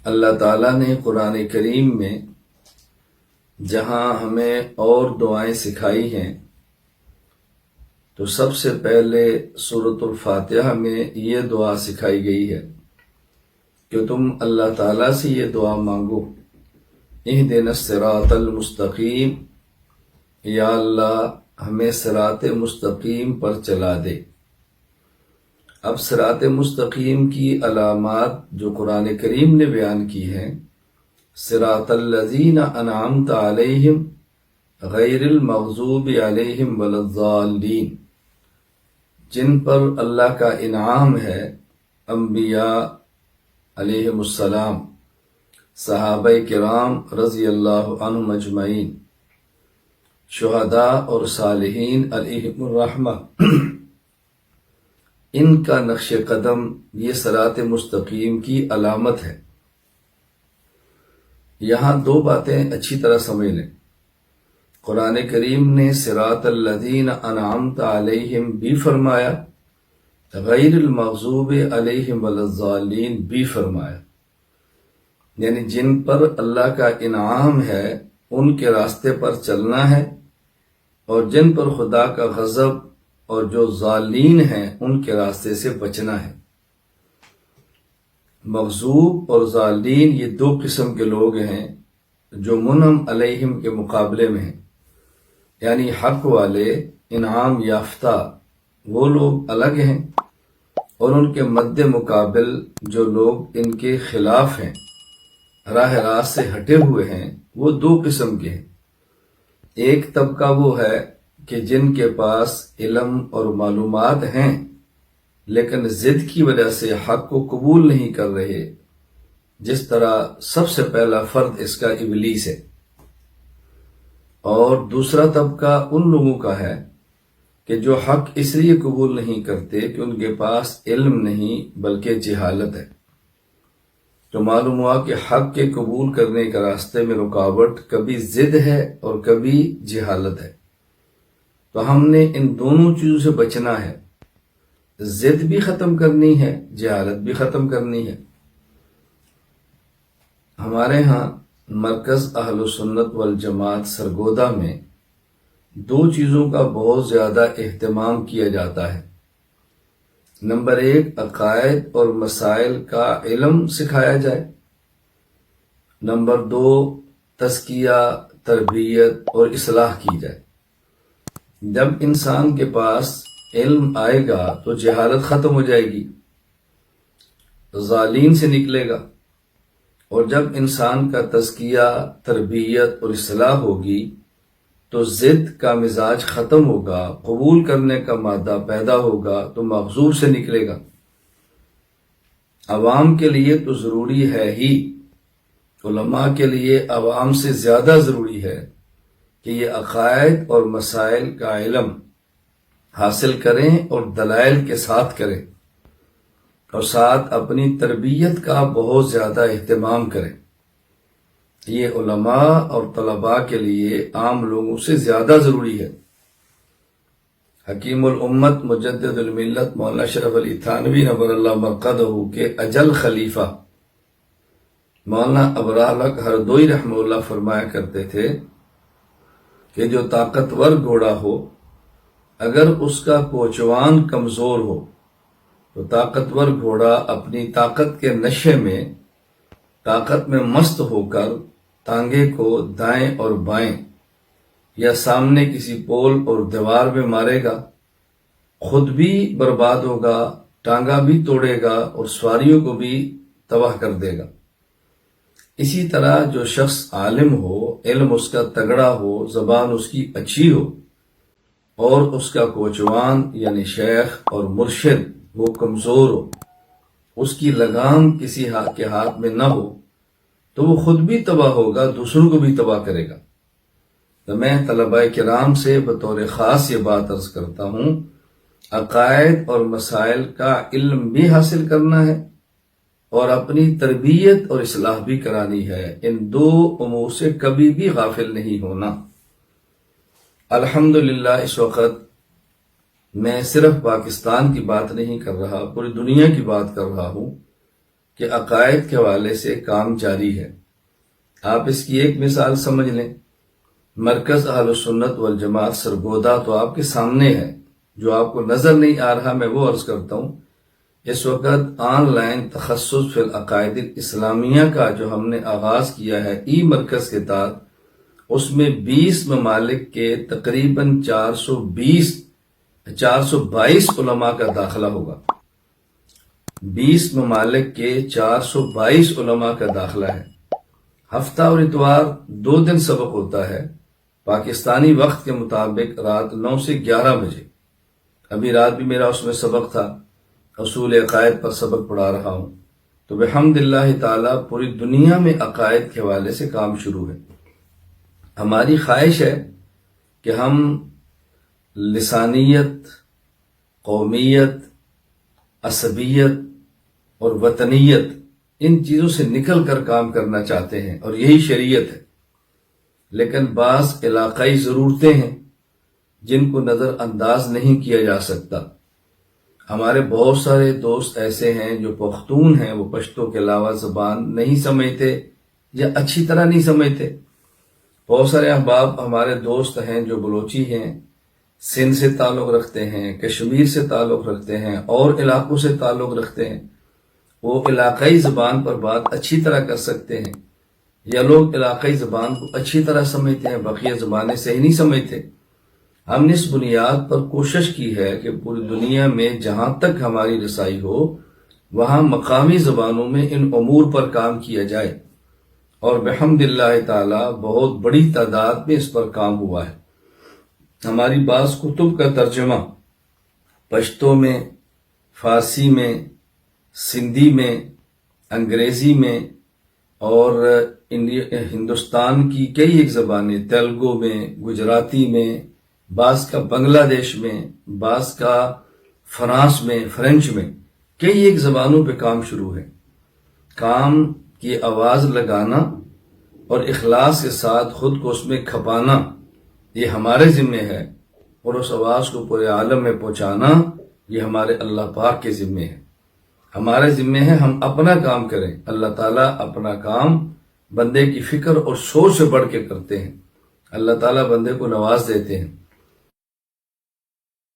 اللہ تعالیٰ نے قرآن کریم میں جہاں ہمیں اور دعائیں سکھائی ہیں تو سب سے پہلے سورۃ الفاتحہ میں یہ دعا سکھائی گئی ہے کہ تم اللہ تعالیٰ سے یہ دعا مانگو، اہدنا الصراط المستقیم، یا اللہ ہمیں صراط مستقیم پر چلا دے۔ اب صراط مستقیم کی علامات جو قرآن کریم نے بیان کی ہیں، صراط الذین انعمت علیہم غیر المغضوب علیہم ولا الضالین، جن پر اللہ کا انعام ہے، انبیاء علیہم السلام، صحابہ کرام رضی اللہ عنہم اجمعین، شہداء اور صالحین علیہم الرحمہ، ان کا نقش قدم یہ صراط مستقیم کی علامت ہے۔ یہاں دو باتیں اچھی طرح سمجھ لیں۔ قرآن کریم نے صراط الذین انعمت علیہم بھی فرمایا، غیر المغضوب علیہم ولا الضالین بھی فرمایا، یعنی جن پر اللہ کا انعام ہے ان کے راستے پر چلنا ہے، اور جن پر خدا کا غضب اور جو ضالین ہیں ان کے راستے سے بچنا ہے۔ مغضوب اور ضالین یہ دو قسم کے لوگ ہیں جو منعم علیہم کے مقابلے میں ہیں، یعنی حق والے انعام یافتہ وہ لوگ الگ ہیں، اور ان کے مد مقابل جو لوگ ان کے خلاف ہیں، راہ راست سے ہٹے ہوئے ہیں، وہ دو قسم کے ہیں۔ ایک طبقہ وہ ہے کہ جن کے پاس علم اور معلومات ہیں لیکن ضد کی وجہ سے حق کو قبول نہیں کر رہے، جس طرح سب سے پہلا فرد اس کا ابلیس ہے۔ اور دوسرا طبقہ ان لوگوں کا ہے کہ جو حق اس لیے قبول نہیں کرتے کہ ان کے پاس علم نہیں بلکہ جہالت ہے۔ تو معلوم ہوا کہ حق کے قبول کرنے کا راستے میں رکاوٹ کبھی ضد ہے اور کبھی جہالت ہے۔ تو ہم نے ان دونوں چیزوں سے بچنا ہے، ضد بھی ختم کرنی ہے، جہالت بھی ختم کرنی ہے۔ ہمارے ہاں مرکز اہل سنت والجماعت سرگودا میں دو چیزوں کا بہت زیادہ اہتمام کیا جاتا ہے۔ نمبر ایک، عقائد اور مسائل کا علم سکھایا جائے۔ نمبر دو، تزکیہ، تربیت اور اصلاح کی جائے۔ جب انسان کے پاس علم آئے گا تو جہالت ختم ہو جائے گی، ضالین سے نکلے گا، اور جب انسان کا تزکیہ، تربیت اور اصلاح ہوگی تو ضد کا مزاج ختم ہوگا، قبول کرنے کا مادہ پیدا ہوگا تو مغضوب سے نکلے گا۔ عوام کے لیے تو ضروری ہے ہی، علماء کے لیے عوام سے زیادہ ضروری ہے کہ یہ عقائد اور مسائل کا علم حاصل کریں اور دلائل کے ساتھ کریں، اور ساتھ اپنی تربیت کا بہت زیادہ اہتمام کریں۔ یہ علماء اور طلباء کے لیے عام لوگوں سے زیادہ ضروری ہے۔ حکیم الامت مجدد الملت مولانا اشرف علی تھانوی نور اللہ مرقدہ کے اجل خلیفہ مولانا ابرالحق ہردوئی رحمہ اللہ فرمایا کرتے تھے کہ جو طاقتور گھوڑا ہو، اگر اس کا کوچوان کمزور ہو تو طاقتور گھوڑا اپنی طاقت کے نشے میں، طاقت میں مست ہو کر ٹانگے کو دائیں اور بائیں یا سامنے کسی پول اور دیوار میں مارے گا، خود بھی برباد ہوگا، ٹانگا بھی توڑے گا اور سواریوں کو بھی تباہ کر دے گا۔ اسی طرح جو شخص عالم ہو، علم اس کا تگڑا ہو، زبان اس کی اچھی ہو، اور اس کا کوچوان یعنی شیخ اور مرشد وہ کمزور ہو، اس کی لگام کسی کے ہاتھ میں نہ ہو، تو وہ خود بھی تباہ ہوگا، دوسروں کو بھی تباہ کرے گا۔ تو میں طلباء کرام سے بطور خاص یہ بات عرض کرتا ہوں، عقائد اور مسائل کا علم بھی حاصل کرنا ہے اور اپنی تربیت اور اصلاح بھی کرانی ہے۔ ان دو امور سے کبھی بھی غافل نہیں ہونا۔ الحمدللہ اس وقت میں صرف پاکستان کی بات نہیں کر رہا، پوری دنیا کی بات کر رہا ہوں کہ عقائد کے حوالے سے کام جاری ہے۔ آپ اس کی ایک مثال سمجھ لیں، مرکز اہل سنت والجماعت سرگودا تو آپ کے سامنے ہے، جو آپ کو نظر نہیں آ رہا میں وہ عرض کرتا ہوں۔ اس وقت آن لائن تخصص فی العقائد الاسلامیہ کا جو ہم نے آغاز کیا ہے ای مرکز کے تحت، اس میں 20 ممالک کے تقریباً 422 علماء کا داخلہ ہوگا۔ 20 ممالک کے 422 علماء کا داخلہ ہے۔ ہفتہ اور اتوار 2 دن سبق ہوتا ہے، پاکستانی وقت کے مطابق رات 9 سے 11 بجے۔ ابھی رات بھی میرا اس میں سبق تھا، اصول عقائد پر سبق پڑھا رہا ہوں۔ تو بحمد اللہ تعالی پوری دنیا میں عقائد کے حوالے سے کام شروع ہے۔ ہماری خواہش ہے کہ ہم لسانیت، قومیت، عصبیت اور وطنیت ان چیزوں سے نکل کر کام کرنا چاہتے ہیں، اور یہی شریعت ہے۔ لیکن بعض علاقائی ضرورتیں ہیں جن کو نظر انداز نہیں کیا جا سکتا۔ ہمارے بہت سارے دوست ایسے ہیں جو پختون ہیں، وہ پشتو کے علاوہ زبان نہیں سمجھتے یا اچھی طرح نہیں سمجھتے۔ بہت سارے احباب ہمارے دوست ہیں جو بلوچی ہیں، سندھ سے تعلق رکھتے ہیں، کشمیر سے تعلق رکھتے ہیں، اور علاقوں سے تعلق رکھتے ہیں۔ وہ علاقائی زبان پر بات اچھی طرح کر سکتے ہیں، یا لوگ علاقائی زبان کو اچھی طرح سمجھتے ہیں، بقیہ زبانیں صحیح نہیں سمجھتے۔ ہم نے اس بنیاد پر کوشش کی ہے کہ پوری دنیا میں جہاں تک ہماری رسائی ہو وہاں مقامی زبانوں میں ان امور پر کام کیا جائے، اور بحمد اللہ تعالی بہت بڑی تعداد میں اس پر کام ہوا ہے۔ ہماری بعض کتب کا ترجمہ پشتو میں، فارسی میں، سندھی میں، انگریزی میں، اور ہندوستان کی کئی ایک زبانیں، تیلگو میں، گجراتی میں، بعض کا بنگلہ دیش میں، بعض کا فرانس میں، فرینچ میں، کئی ایک زبانوں پہ کام شروع ہے۔ کام کی آواز لگانا اور اخلاص کے ساتھ خود کو اس میں کھپانا یہ ہمارے ذمے ہے، اور اس آواز کو پورے عالم میں پہنچانا یہ ہمارے اللہ پاک کے ذمے ہے۔ ہمارے ذمے ہے ہم اپنا کام کریں، اللہ تعالیٰ اپنا کام بندے کی فکر اور سوچ سے بڑھ کے کرتے ہیں۔ اللہ تعالیٰ بندے کو نواز دیتے ہیں۔